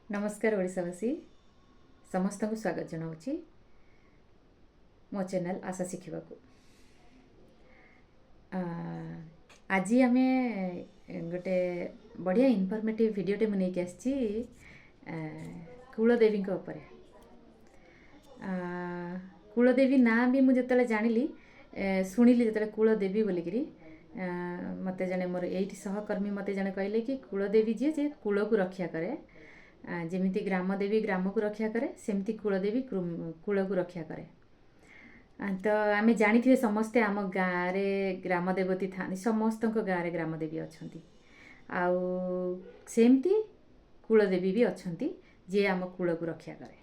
नमस्कार ओडिशावासी समस्त को स्वागत जनाऊँगी मो चैनल आशा शिखा को। आज आम गोटे बढ़िया इनफॉर्मेटिव वीडियोटे मुझे नहीं आसी कुलदेवी उपर। कुलदेवी ना भी मुझे जो जानिली शुणिली जो कुलदेवी बोलिकी मत जड़े मोर ये सहकर्मी मत जड़े कहले कि कुलदेवी जी जे कूल को रक्षा करे जमीती ग्रामदेवी ग्राम को रक्षा करे सेमती कुलदेवी कूल को रक्षा करे। तो आम जानी थे समस्ते आम गाँव में ग्रामदेवती था समस्त गाँव में ग्रामदेवी अच्छा आमती कुलदेवी भी अच्छा जी आम कूल को रक्षा करे।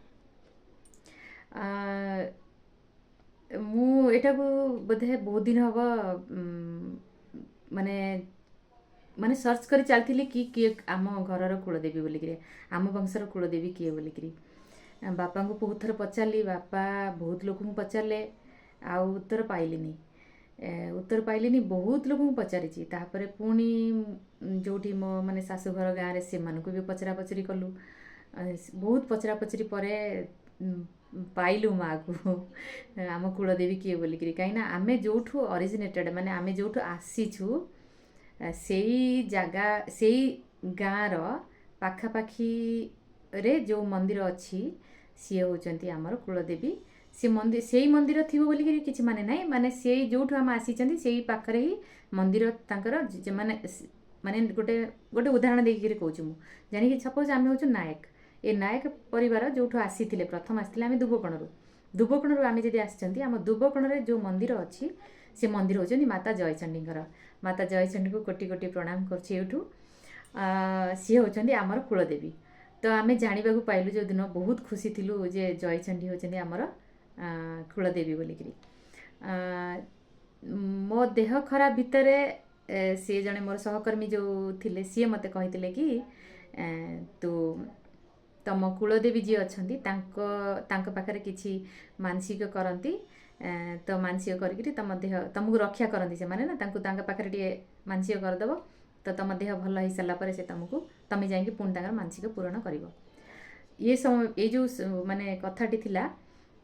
मुझा बोधे बहुत दिन हम माने माने सर्च कर चलती कि किए आम घर कुलदेवी बोलिकी आम वंशर कुलदेवी किए बोलिकी बापा को बहुत थर पचारि बापा बहुत लोक पचारे उत्तर पाइलिनी बहुत लोक पचारि पुणी जो मो माने शाशुघर गाँव से भी पचरा पचरी कलु बहुत पचरा पचरी पर पाइलु माँ को आम कुलदेवी किए बोलिकी कहीं आम जो ओरिजिनेटेड माने आम जो आसीचु से जगह से गाँव पाखापाखी रे जो मंदिर अच्छी सी होती आमर कुलदेवी सी मंदिर से मंदिर थी बोलिकी किसी माने ना माने से जो आम आसी से पाखरे ही मंदिर तांकर माने माने गोटे गोटे उदाहरण देखिए कहूँ मुझे जानी सपोज आम हूँ नायक ए नायक परिवार जो आसी प्रथम आसते आम दुबकोणरू आम जब आम दुबकोण जो मंदिर अच्छी से मंदिर होती माता जयचंडीकर माता जयचंडी को कोटि कोटि प्रणाम करूँ सी होती आमर कुलदेवी। तो आम जानवा पाइलु जो दिन बहुत खुशी थिलु जे जयचंडी होती आमर कुलदेवी बोलिकी मो देह खराब भितर सी जड़े मोर सहकर्मी जो थिले सी मते कहिथिले कि तू तम कुलदेवी जी अच्छा पाखे किसी मानसिक करती तो मानसिक करके तुम देह तुमको रक्षा करती से माने ना पाखे टे मानसिक करदेव तो तुम देह भल हो सारापर से तुमको तुम जाकि पुणी मानसिक पूरण कर ये समय ये जो माने कथाटी थिला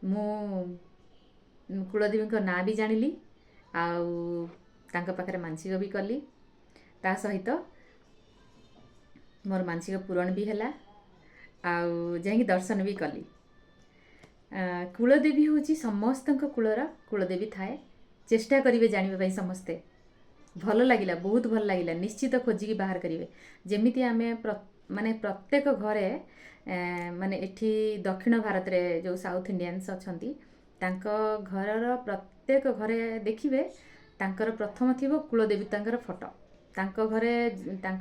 मु कुलदेवी ना भी जानिली पाखे मानसिक भी कली ता सहित मोर मानसिक पूरण भी है जाकि दर्शन भी कली। कुलदेवी हूँ समस्त कूलर कुलदेवी थाए चेष्टा करेंगे जानापी समस्ते भल लगिला बहुत भल लगिला निश्चित खोजिकी बाहर करेंगे जमीती आम माने प्रत्येक घरे माने एठी दक्षिण भारत रे जो साउथ इंडियंस अच्छा घर प्रत्येक घरे देखिए तांकर प्रथम थी कुलदेवी फोटो घरे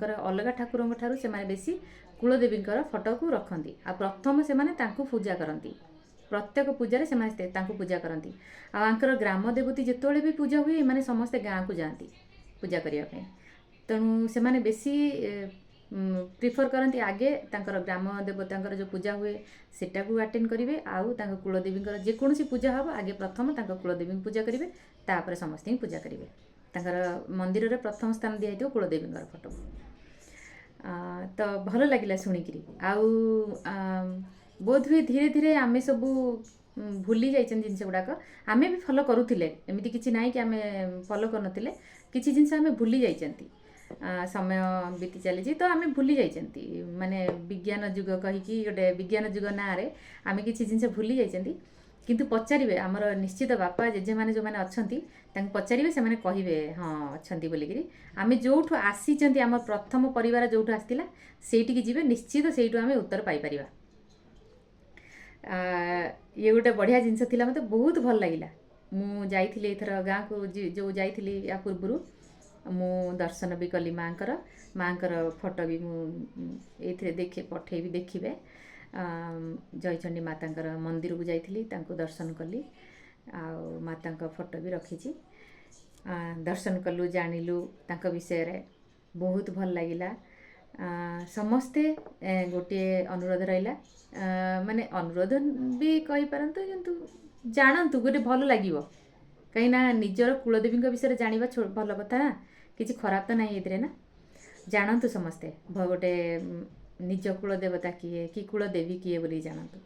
अलग ठाकुर ठारू से बेसी कुलदेवी फोटो को रखती आ प्रथम से पूजा करती प्रत्येक पूजा से पूजा करती आंकर ग्राम देवती जिते भी पूजा हुए माने समस्ते गाँव को जाती पूजा करने तेणु से माने बेसी प्रिफर करती आगे तांकर ग्राम देवता जो पूजा हुए सेटा को अटेंड करेंगे आउ कुलदेवी जेकोसी पूजा हम आगे प्रथम कुलदेवी पूजा करेंगे तापर समस्त पूजा करेंगे मंदिर रे प्रथम स्थान दिखाई कुलदेवी फोटो तो भल लगिला शुणिकी बोध हुए धीरे धीरे आम सब भूली जाइए जिनस गुड़ाक आम भी फॉलो करुले एमती किसी ना कि आम फॉलो करते किसी जिनस आम भूली जाइए समय बीती चली तो आम भूली जाइए माने विज्ञान जुग कहीकि गोटे विज्ञान जुग ना आम किसी जिनस भूली जाइए किंतु पचारे आमर निश्चित बापा जेजे मैंने जो मैंने अच्छा पचारे से कहे हाँ अच्छा बोलिकी आम जो आसी आम प्रथम परिवार जो आसाला से जी निश्चित से आम उत्तर पाइपर ये गोटे बढ़िया जिनस थी मत बहुत भल लगिला मुझे एथर गाँव को जो जाइली या पूर्व मु दर्शन भी कली माँकर फोटो भी मुझे देखे पठेबी देखिए जयचंडी माता मंदिर को जाइली दर्शन कली माता फोटो भी रखी दर्शन कलु जानिलु विषय रे बहुत भल लगिला समस्ते गोटे अनुरोध रहा माने अनुरोध भी कही पारंतु किंतु जानतु गोटे भल लगे कहीं निजर कुलदेवी विषय जाना भल कथा ना किसी खराब तो नहीं ना जानतु समस्ते गोटे निज कूल देवता किए कि कूल देवी किए बोली जानतु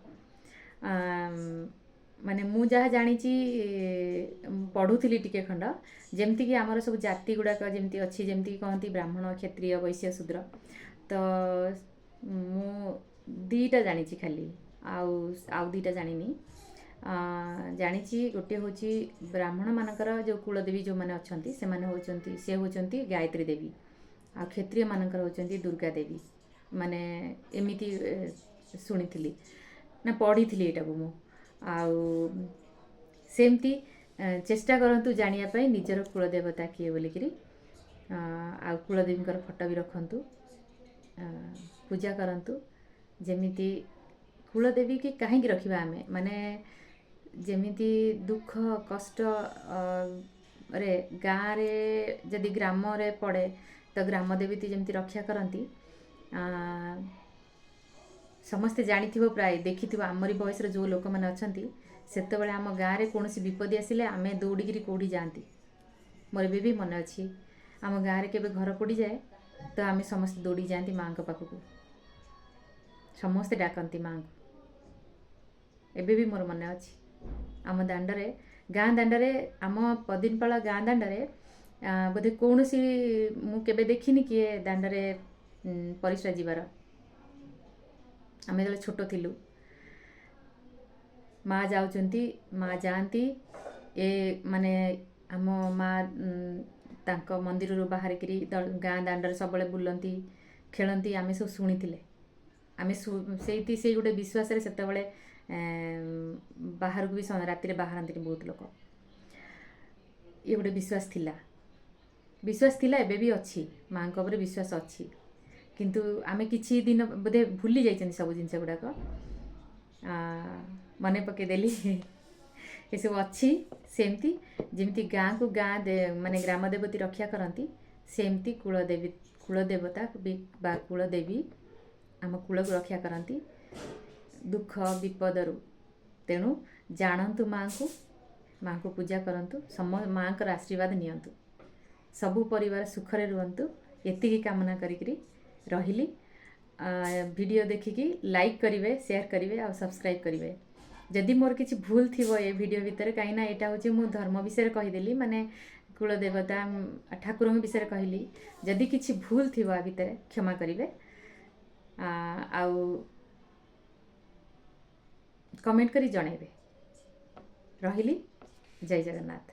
माने मु जहाँ जानी पढ़ुली टिके खंड जमती कि आमर सब जाति गुड़ाक जमती अच्छी जमती कहती ब्राह्मण क्षत्रिय वैश्य शूद्र तो मु दीटा जानी खाली आउ दीटा जानी जानी गोटे हूँ ब्राह्मण मानकर जो कुलदेवी जो मैंने अच्छा से होती से होती गायत्री देवी आ क्षत्रिय मानकर होती दुर्गा देवी माने एमती शुणी ना पढ़ी यहाँ को मुमती चेष्टा करतु जानापी निजर कुलदेवता किए बोलिकी आ कुलदेवी फोटो भी रखु पूजा करतु जमीती कुलदेवी की कहीं रखा आम माने जमीती दुख कष्ट रे गाँव रे जदि ग्राम रे पड़े तो ग्राम देवी जमी रक्षा करती समस्ते जानी प्राय देखि आमरी बयस जो लोक मैंने अच्छा सेत आम गाँव में कौन विपद आसिले आम दौड़ी कौटी जाती मोर भी मन अच्छी आम गाँव में केवे घर पड़ जाए तो आम समस्ते दौड़ी जाती माँ पाखक समस्ते डाकती माँ को एबे भी मोर मन अच्छी आम दांडरे गाँ दांडरे आम पदिनपाल गाँ दांडरे बोधे कौन सी मुझे देखनी किए दांडरे परिश्रा जीवार आम जो छोट थिलु माँ जाऊँगी माँ जाती ए माने आम माँ तांक मंदिर रू बाहर करी गाँ दांडर सब बुलती खेलती आम सब शुणी आम से गोटे विश्वास से बाहर को भी राति बाहर बहुत लोग ये गोटे विश्वास थिला एबे भी अच्छी माँ को विश्वास अच्छी किंतु आमे किछि दिन बोधे भूली जाइछन सब जिनस गुड़ाक मन पकईदेली ये सब अच्छी सेमती जमी गाँ को गाँ माने ग्राम देवती रक्षा करती सेमती कुलदेवता बा कुलदेवी आम कूल को रक्षा करती दुख विपदरु तेणु जानतु माँ को पूजा करंतु माँ का आशीर्वाद नियंतु सबु परिवार सुखरे रुहंतु एतिकी कामना करी रहिली वीडियो देखिकी लाइक करिवे शेयर करिवे और सब्सक्राइब करिवे जदि मोर किसी भूल थिबो ए वीडियो भितर कहीं ना एटा होचे मु धर्म विषय कहीदेली माने कुलदेवता ठाकुर विषय कहली जदि किसी भूल थिबो आ भितर क्षमा करिवे आउ कमेंट करी जणेबे रहिली जय जगन्नाथ।